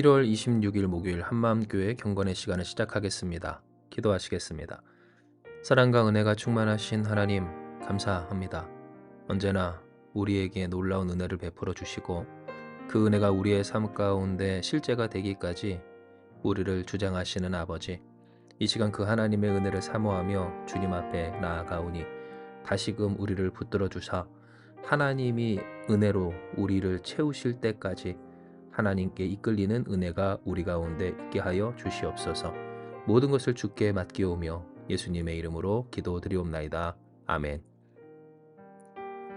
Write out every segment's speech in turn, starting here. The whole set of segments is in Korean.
1월 26일 목요일 한마음교회 경건의 시간을 시작하겠습니다. 기도하시겠습니다. 사랑과 은혜가 충만하신 하나님 감사합니다. 언제나 우리에게 놀라운 은혜를 베풀어 주시고 그 은혜가 우리의 삶 가운데 실제가 되기까지 우리를 주장하시는 아버지, 이 시간 그 하나님의 은혜를 사모하며 주님 앞에 나아가오니 다시금 우리를 붙들어 주사 하나님이 은혜로 우리를 채우실 때까지 하나님께 이끌리는 은혜가 우리 가운데 있게 하여 주시옵소서. 모든 것을 주께 맡기오며 예수님의 이름으로 기도드리옵나이다. 아멘.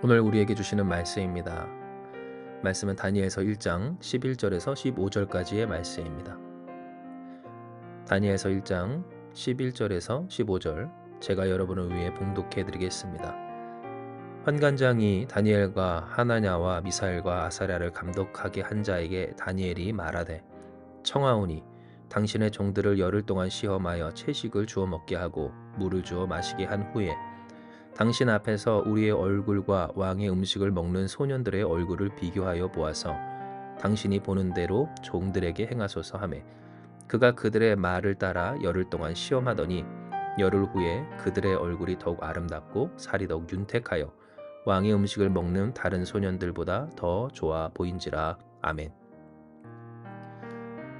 오늘 우리에게 주시는 말씀입니다. 말씀은 다니엘서 1장 11절에서 15절까지의 말씀입니다. 다니엘서 1장 11절에서 15절 제가 여러분을 위해 봉독해 드리겠습니다. 환관장이 다니엘과 하나냐와 미사엘과 아사랴를 감독하게 한 자에게 다니엘이 말하되, 청하오니 당신의 종들을 열흘 동안 시험하여 채식을 주어 먹게 하고 물을 주어 마시게 한 후에 당신 앞에서 우리의 얼굴과 왕의 음식을 먹는 소년들의 얼굴을 비교하여 보아서 당신이 보는 대로 종들에게 행하소서 하매, 그가 그들의 말을 따라 열흘 동안 시험하더니 열흘 후에 그들의 얼굴이 더욱 아름답고 살이 더욱 윤택하여 왕의 음식을 먹는 다른 소년들보다 더 좋아 보인지라. 아멘.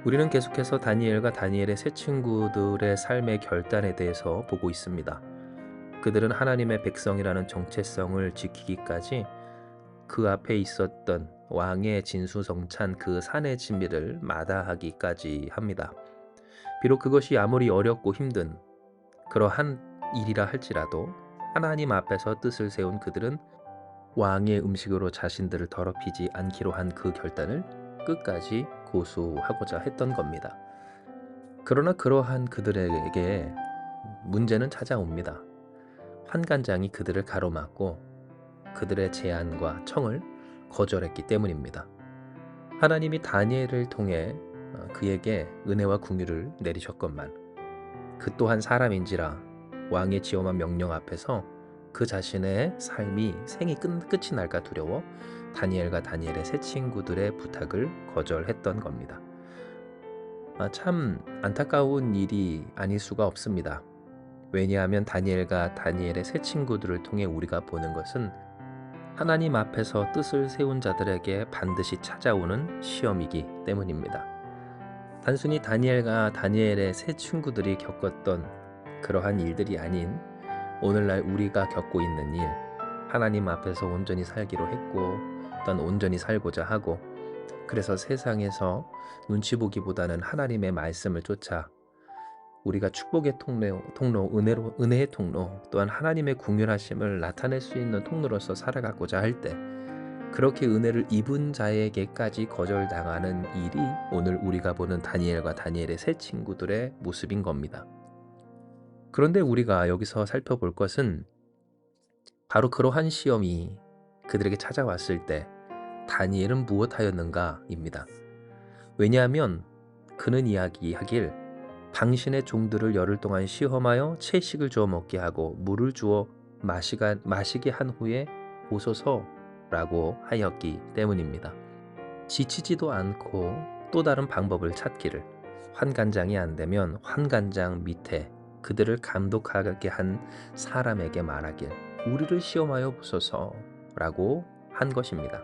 우리는 계속해서 다니엘과 다니엘의 세 친구들의 삶의 결단에 대해서 보고 있습니다. 그들은 하나님의 백성이라는 정체성을 지키기까지 그 앞에 있었던 왕의 진수성찬 그 산의 진미를 마다하기까지 합니다. 비록 그것이 아무리 어렵고 힘든 그러한 일이라 할지라도 하나님 앞에서 뜻을 세운 그들은 왕의 음식으로 자신들을 더럽히지 않기로 한 그 결단을 끝까지 고수하고자 했던 겁니다. 그러나 그러한 그들에게 문제는 찾아옵니다. 환관장이 그들을 가로막고 그들의 제안과 청을 거절했기 때문입니다. 하나님이 다니엘을 통해 그에게 은혜와 긍휼을 내리셨건만 그 또한 사람인지라 왕의 지엄한 명령 앞에서 그 자신의 삶이 생이 끝이 날까 두려워 다니엘과 다니엘의 세 친구들의 부탁을 거절했던 겁니다. 참 안타까운 일이 아닐 수가 없습니다. 왜냐하면 다니엘과 다니엘의 세 친구들을 통해 우리가 보는 것은 하나님 앞에서 뜻을 세운 자들에게 반드시 찾아오는 시험이기 때문입니다. 단순히 다니엘과 다니엘의 세 친구들이 겪었던 그러한 일들이 아닌 오늘날 우리가 겪고 있는 일, 하나님 앞에서 온전히 살기로 했고 또한 온전히 살고자 하고, 그래서 세상에서 눈치 보기보다는 하나님의 말씀을 쫓아 우리가 축복의 통로, 은혜의 통로, 또한 하나님의 긍휼하심을 나타낼 수 있는 통로로서 살아가고자 할 때 그렇게 은혜를 입은 자에게까지 거절당하는 일이 오늘 우리가 보는 다니엘과 다니엘의 세 친구들의 모습인 겁니다. 그런데 우리가 여기서 살펴볼 것은 바로 그러한 시험이 그들에게 찾아왔을 때 다니엘은 무엇하였는가입니다. 왜냐하면 그는 이야기하길 당신의 종들을 열흘 동안 시험하여 채식을 주어 먹게 하고 물을 주어 마시게 한 후에 보소서라고 하였기 때문입니다. 지치지도 않고 또 다른 방법을 찾기를, 환관장이 안 되면 환관장 밑에 그들을 감독하게 한 사람에게 말하길, 우리를 시험하여 보소서라고 한 것입니다.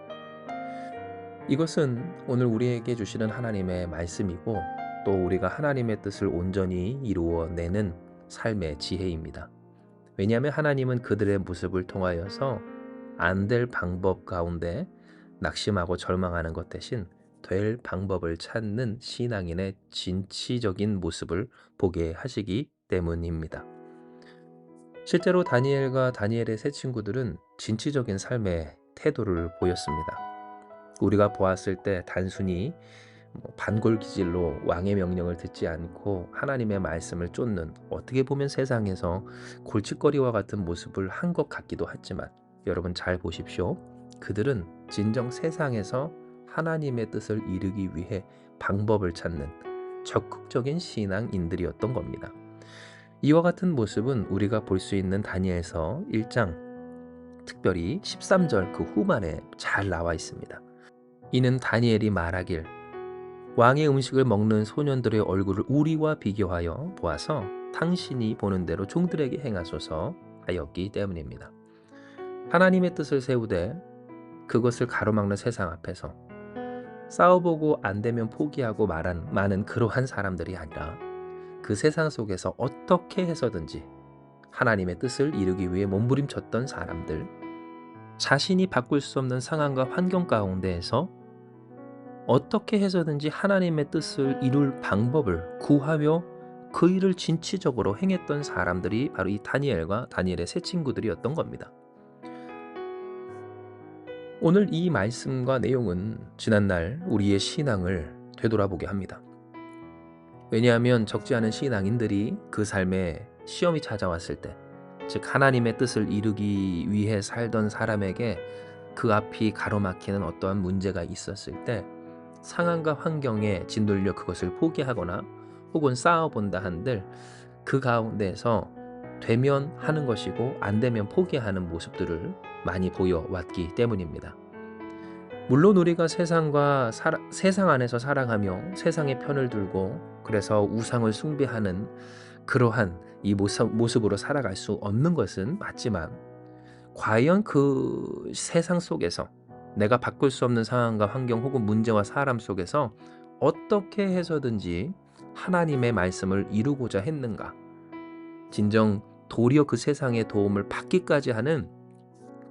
이것은 오늘 우리에게 주시는 하나님의 말씀이고 또 우리가 하나님의 뜻을 온전히 이루어내는 삶의 지혜입니다. 왜냐하면 하나님은 그들의 모습을 통하여서 안 될 방법 가운데 낙심하고 절망하는 것 대신 될 방법을 찾는 신앙인의 진취적인 모습을 보게 하시기 때문입니다. 실제로 다니엘과 다니엘의 세 친구들은 진취적인 삶의 태도를 보였습니다. 우리가 보았을 때 단순히 반골기질로 왕의 명령을 듣지 않고 하나님의 말씀을 쫓는, 어떻게 보면 세상에서 골칫거리와 같은 모습을 한 것 같기도 하지만 여러분 잘 보십시오. 그들은 진정 세상에서 하나님의 뜻을 이루기 위해 방법을 찾는 적극적인 신앙인들이었던 겁니다. 이와 같은 모습은 우리가 볼 수 있는 다니엘서 1장 특별히 13절 그 후반에 잘 나와 있습니다. 이는 다니엘이 말하길 왕의 음식을 먹는 소년들의 얼굴을 우리와 비교하여 보아서 당신이 보는 대로 종들에게 행하소서 하였기 때문입니다. 하나님의 뜻을 세우되 그것을 가로막는 세상 앞에서 싸워보고 안 되면 포기하고 많은 그러한 사람들이 아니라 그 세상 속에서 어떻게 해서든지 하나님의 뜻을 이루기 위해 몸부림쳤던 사람들, 자신이 바꿀 수 없는 상황과 환경 가운데에서 어떻게 해서든지 하나님의 뜻을 이룰 방법을 구하며 그 일을 진취적으로 행했던 사람들이 바로 이 다니엘과 다니엘의 세 친구들이었던 겁니다. 오늘 이 말씀과 내용은 지난날 우리의 신앙을 되돌아보게 합니다. 왜냐하면 적지 않은 신앙인들이 그 삶에 시험이 찾아왔을 때, 즉 하나님의 뜻을 이루기 위해 살던 사람에게 그 앞이 가로막히는 어떠한 문제가 있었을 때 상황과 환경에 짓눌려 그것을 포기하거나 혹은 싸워본다 한들 그 가운데서 되면 하는 것이고 안 되면 포기하는 모습들을 많이 보여왔기 때문입니다. 물론 우리가 세상 안에서 살아가며 세상의 편을 들고 그래서 우상을 숭배하는 그러한 이 모습으로 살아갈 수 없는 것은 맞지만, 과연 그 세상 속에서 내가 바꿀 수 없는 상황과 환경 혹은 문제와 사람 속에서 어떻게 해서든지 하나님의 말씀을 이루고자 했는가? 진정 도리어 그 세상의 도움을 받기까지 하는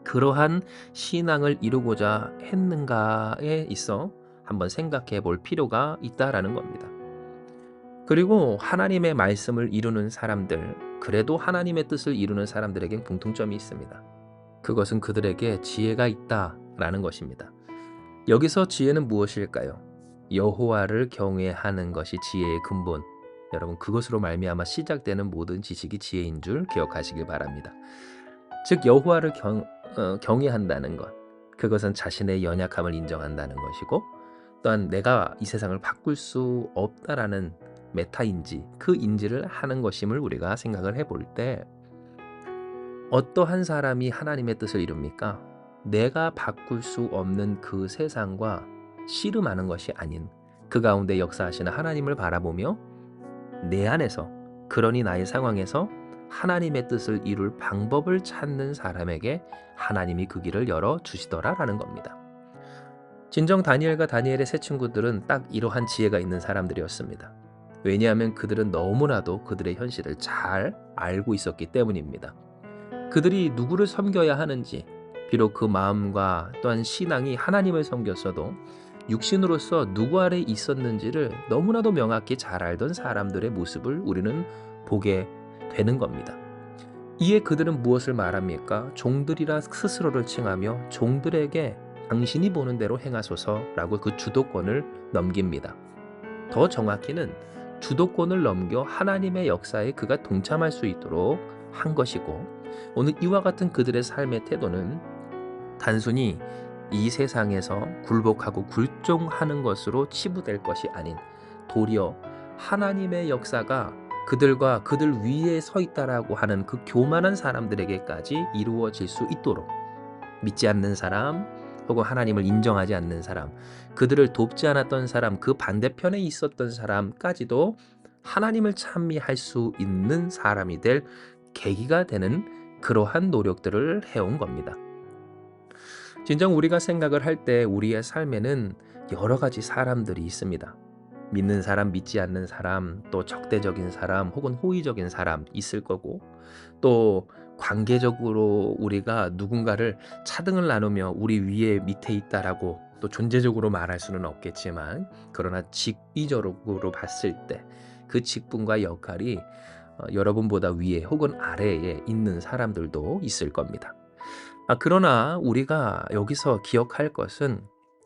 그러한 신앙을 이루고자 했는가에 있어 한번 생각해 볼 필요가 있다라는 겁니다. 그리고 하나님의 말씀을 이루는 사람들, 그래도 하나님의 뜻을 이루는 사람들에겐 공통점이 있습니다. 그것은 그들에게 지혜가 있다라는 것입니다. 여기서 지혜는 무엇일까요? 여호와를 경외하는 것이 지혜의 근본. 여러분, 그것으로 말미암아 시작되는 모든 지식이 지혜인 줄 기억하시길 바랍니다. 즉 여호와를 경외한다는 것, 그것은 자신의 연약함을 인정한다는 것이고, 또한 내가 이 세상을 바꿀 수 없다라는 메타인지, 그 인지를 하는 것임을 우리가 생각을 해볼 때, 어떠한 사람이 하나님의 뜻을 이룹니까? 내가 바꿀 수 없는 그 세상과 씨름하는 것이 아닌 그 가운데 역사하시는 하나님을 바라보며 내 안에서, 그러니 나의 상황에서 하나님의 뜻을 이룰 방법을 찾는 사람에게 하나님이 그 길을 열어주시더라라는 겁니다. 진정 다니엘과 다니엘의 세 친구들은 딱 이러한 지혜가 있는 사람들이었습니다. 왜냐하면 그들은 너무나도 그들의 현실을 잘 알고 있었기 때문입니다. 그들이 누구를 섬겨야 하는지, 비록 그 마음과 또한 신앙이 하나님을 섬겼어도 육신으로서 누구 아래 있었는지를 너무나도 명확히 잘 알던 사람들의 모습을 우리는 보게 되는 겁니다. 이에 그들은 무엇을 말합니까? 종들이라 스스로를 칭하며 종들에게 당신이 보는 대로 행하소서라고 그 주도권을 넘깁니다. 더 정확히는 주도권을 넘겨 하나님의 역사에 그가 동참할 수 있도록 한 것이고, 오늘 이와 같은 그들의 삶의 태도는 단순히 이 세상에서 굴복하고 굴종하는 것으로 치부될 것이 아닌 도리어 하나님의 역사가 그들과 그들 위에 서 있다라고 하는 그 교만한 사람들에게까지 이루어질 수 있도록, 믿지 않는 사람 혹은 하나님을 인정하지 않는 사람, 그들을 돕지 않았던 사람, 그 반대편에 있었던 사람까지도 하나님을 찬미할 수 있는 사람이 될 계기가 되는 그러한 노력들을 해온 겁니다. 진정 우리가 생각을 할 때 우리의 삶에는 여러 가지 사람들이 있습니다. 믿는 사람, 믿지 않는 사람, 또 적대적인 사람 혹은 호의적인 사람 있을 거고, 또 관계적으로 우리가 누군가를 차등을 나누며 우리 위에 밑에 있다라고 또 존재적으로 말할 수는 없겠지만, 그러나 직위적으로 봤을 때 그 직분과 역할이 여러분보다 위에 혹은 아래에 있는 사람들도 있을 겁니다. 그러나 우리가 여기서 기억할 것은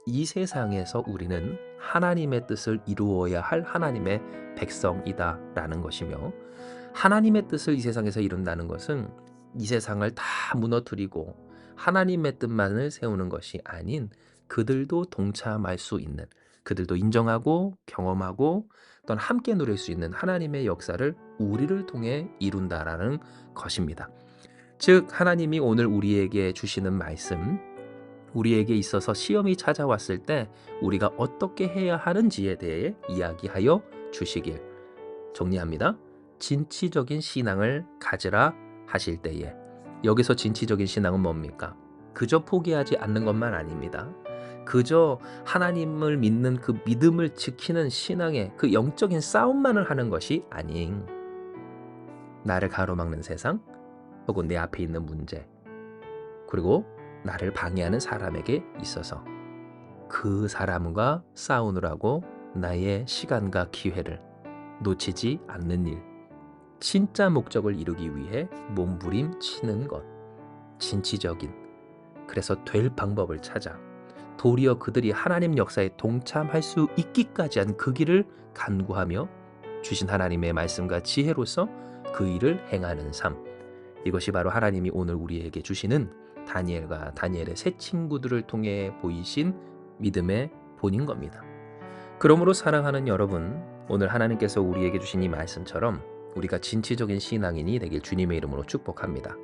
이 세상에서 우리는 하나님의 뜻을 이루어야 할 하나님의 백성이다라는 것이며, 하나님의 뜻을 이 세상에서 이룬다는 것은 이 세상을 다 무너뜨리고 하나님의 뜻만을 세우는 것이 아닌 그들도 동참할 수 있는, 그들도 인정하고 경험하고 또는 함께 누릴 수 있는 하나님의 역사를 우리를 통해 이룬다라는 것입니다. 즉 하나님이 오늘 우리에게 주시는 말씀, 우리에게 있어서 시험이 찾아왔을 때 우리가 어떻게 해야 하는지에 대해 이야기하여 주시길. 정리합니다. 진취적인 신앙을 가지라 하실 때에, 여기서 진취적인 신앙은 뭡니까? 그저 포기하지 않는 것만 아닙니다. 그저 하나님을 믿는 그 믿음을 지키는 신앙의 그 영적인 싸움만을 하는 것이 아닌, 나를 가로막는 세상 혹은 내 앞에 있는 문제, 그리고 나를 방해하는 사람에게 있어서 그 사람과 싸우느라고 나의 시간과 기회를 놓치지 않는 일, 진짜 목적을 이루기 위해 몸부림치는 것, 진취적인, 그래서 될 방법을 찾아 도리어 그들이 하나님 역사에 동참할 수 있기까지 한 그 길을 간구하며 주신 하나님의 말씀과 지혜로서 그 일을 행하는 삶, 이것이 바로 하나님이 오늘 우리에게 주시는 다니엘과 다니엘의 세 친구들을 통해 보이신 믿음의 본인 겁니다. 그러므로 사랑하는 여러분, 오늘 하나님께서 우리에게 주신 이 말씀처럼 우리가 진취적인 신앙인이 되길 주님의 이름으로 축복합니다.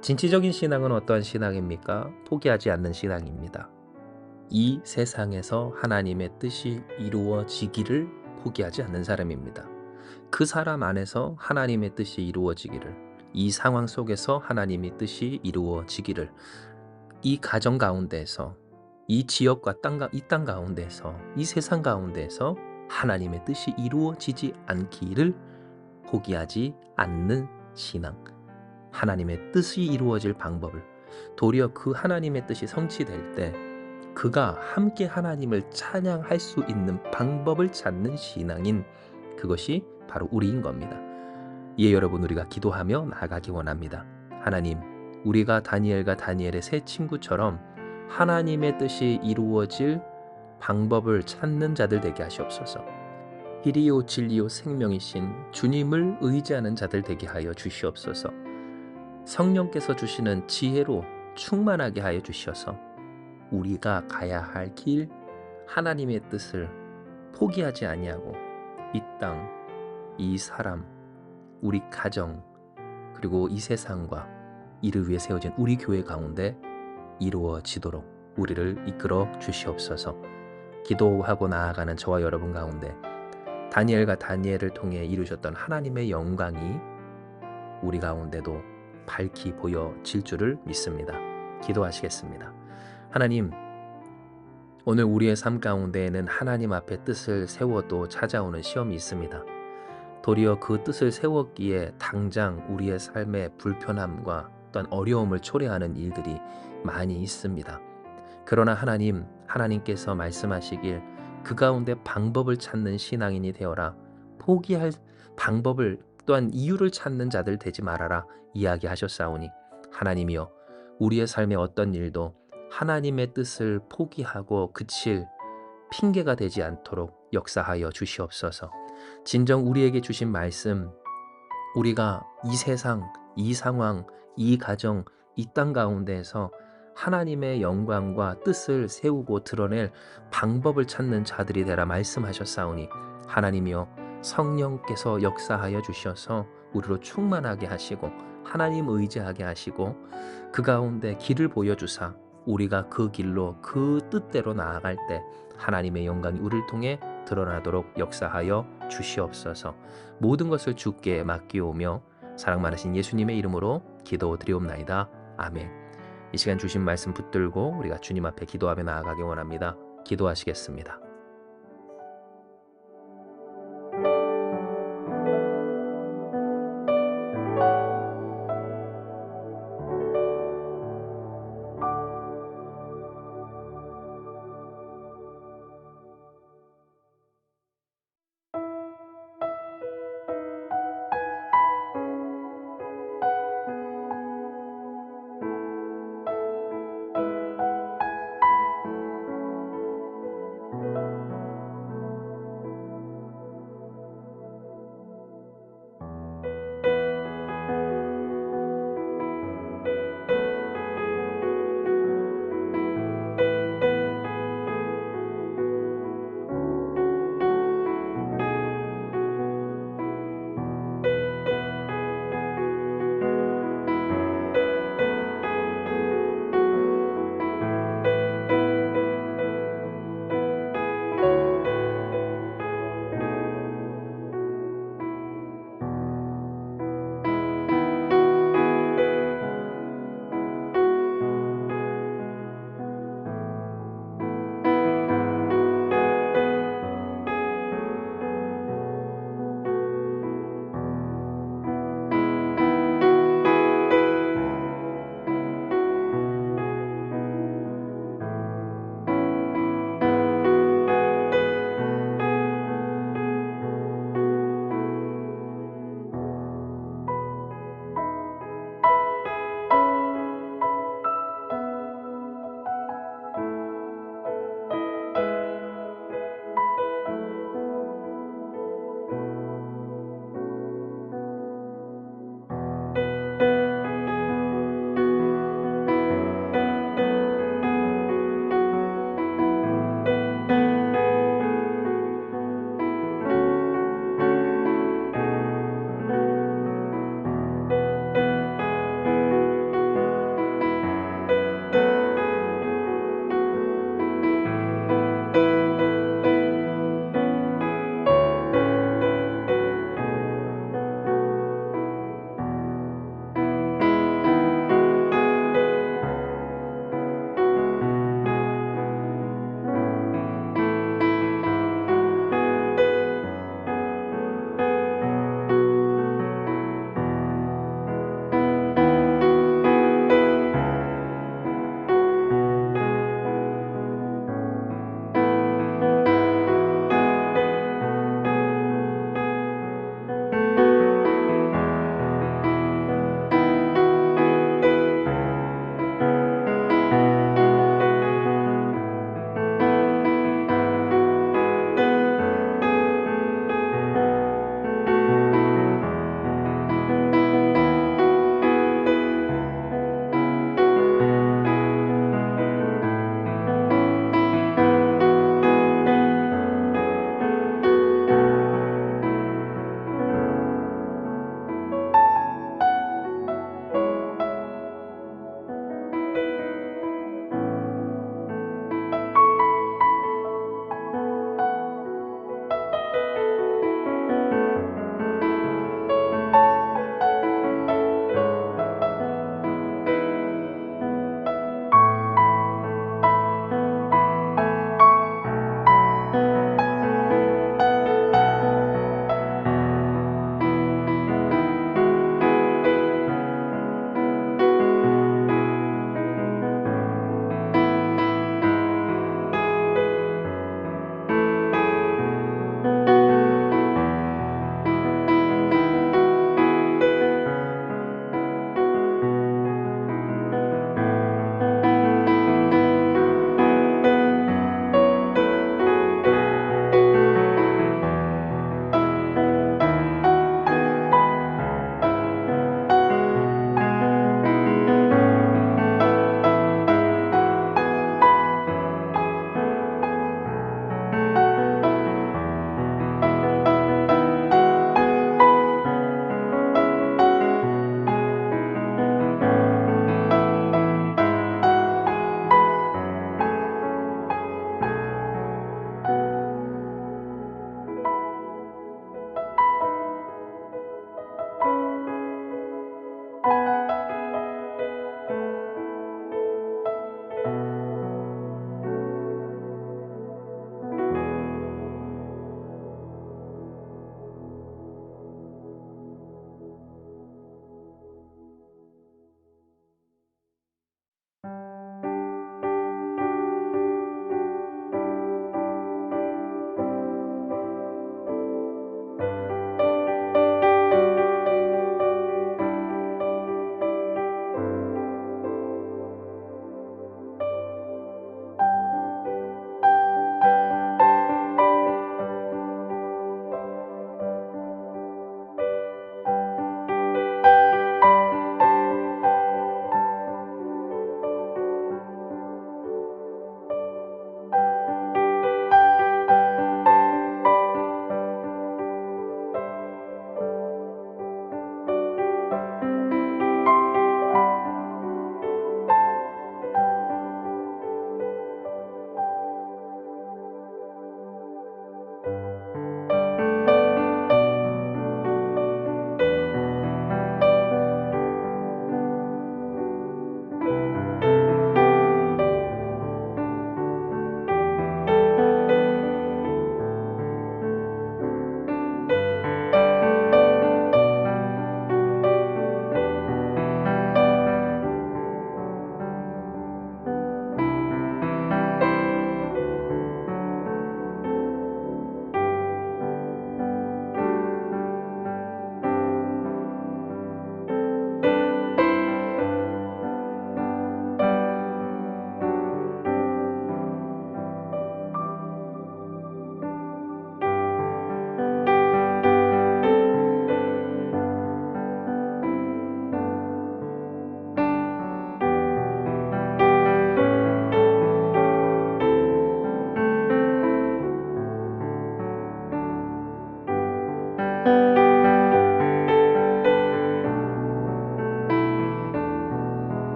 진취적인 신앙은 어떠한 신앙입니까? 포기하지 않는 신앙입니다. 이 세상에서 하나님의 뜻이 이루어지기를 포기하지 않는 사람입니다. 그 사람 안에서 하나님의 뜻이 이루어지기를, 이 상황 속에서 하나님의 뜻이 이루어지기를, 이 가정 가운데서, 이 지역과 이 땅 가운데서, 이 세상 가운데서 하나님의 뜻이 이루어지지 않기를 포기하지 않는 신앙, 하나님의 뜻이 이루어질 방법을, 도리어 그 하나님의 뜻이 성취될 때 그가 함께 하나님을 찬양할 수 있는 방법을 찾는 신앙인, 그것이 바로 우리인 겁니다. 예, 여러분, 우리가 기도하며 나아가기 원합니다. 하나님, 우리가 다니엘과 다니엘의 세 친구처럼 하나님의 뜻이 이루어질 방법을 찾는 자들 되게 하시옵소서. 길이요 진리요 생명이신 주님을 의지하는 자들 되게 하여 주시옵소서. 성령께서 주시는 지혜로 충만하게 하여 주셔서 우리가 가야 할 길, 하나님의 뜻을 포기하지 아니하고 이 땅, 이 사람, 우리 가정, 그리고 이 세상과 이를 위해 세워진 우리 교회 가운데 이루어지도록 우리를 이끌어 주시옵소서. 기도하고 나아가는 저와 여러분 가운데 다니엘과 다니엘을 통해 이루셨던 하나님의 영광이 우리 가운데도 밝히 보여질 줄을 믿습니다. 기도하시겠습니다. 하나님, 오늘 우리의 삶 가운데에는 하나님 앞에 뜻을 세워도 찾아오는 시험이 있습니다. 도리어 그 뜻을 세웠기에 당장 우리의 삶의 불편함과 또한 어려움을 초래하는 일들이 많이 있습니다. 그러나 하나님, 하나님께서 말씀하시길 그 가운데 방법을 찾는 신앙인이 되어라, 포기할 방법을 또한 이유를 찾는 자들 되지 말아라 이야기하셨사오니, 하나님이여, 우리의 삶의 어떤 일도 하나님의 뜻을 포기하고 그칠 핑계가 되지 않도록 역사하여 주시옵소서. 진정 우리에게 주신 말씀, 우리가 이 세상, 이 상황, 이 가정, 이 땅 가운데에서 하나님의 영광과 뜻을 세우고 드러낼 방법을 찾는 자들이 되라 말씀하셨사오니, 하나님이여, 성령께서 역사하여 주셔서 우리로 충만하게 하시고 하나님 의지하게 하시고 그 가운데 길을 보여주사 우리가 그 길로 그 뜻대로 나아갈 때 하나님의 영광이 우리를 통해 드러나도록 역사하여 주시옵소서. 모든 것을 주께 맡기오며 사랑 많으신 예수님의 이름으로 기도드리옵나이다. 아멘. 이 시간 주신 말씀 붙들고 우리가 주님 앞에 기도하며 나아가기 원합니다. 기도하시겠습니다.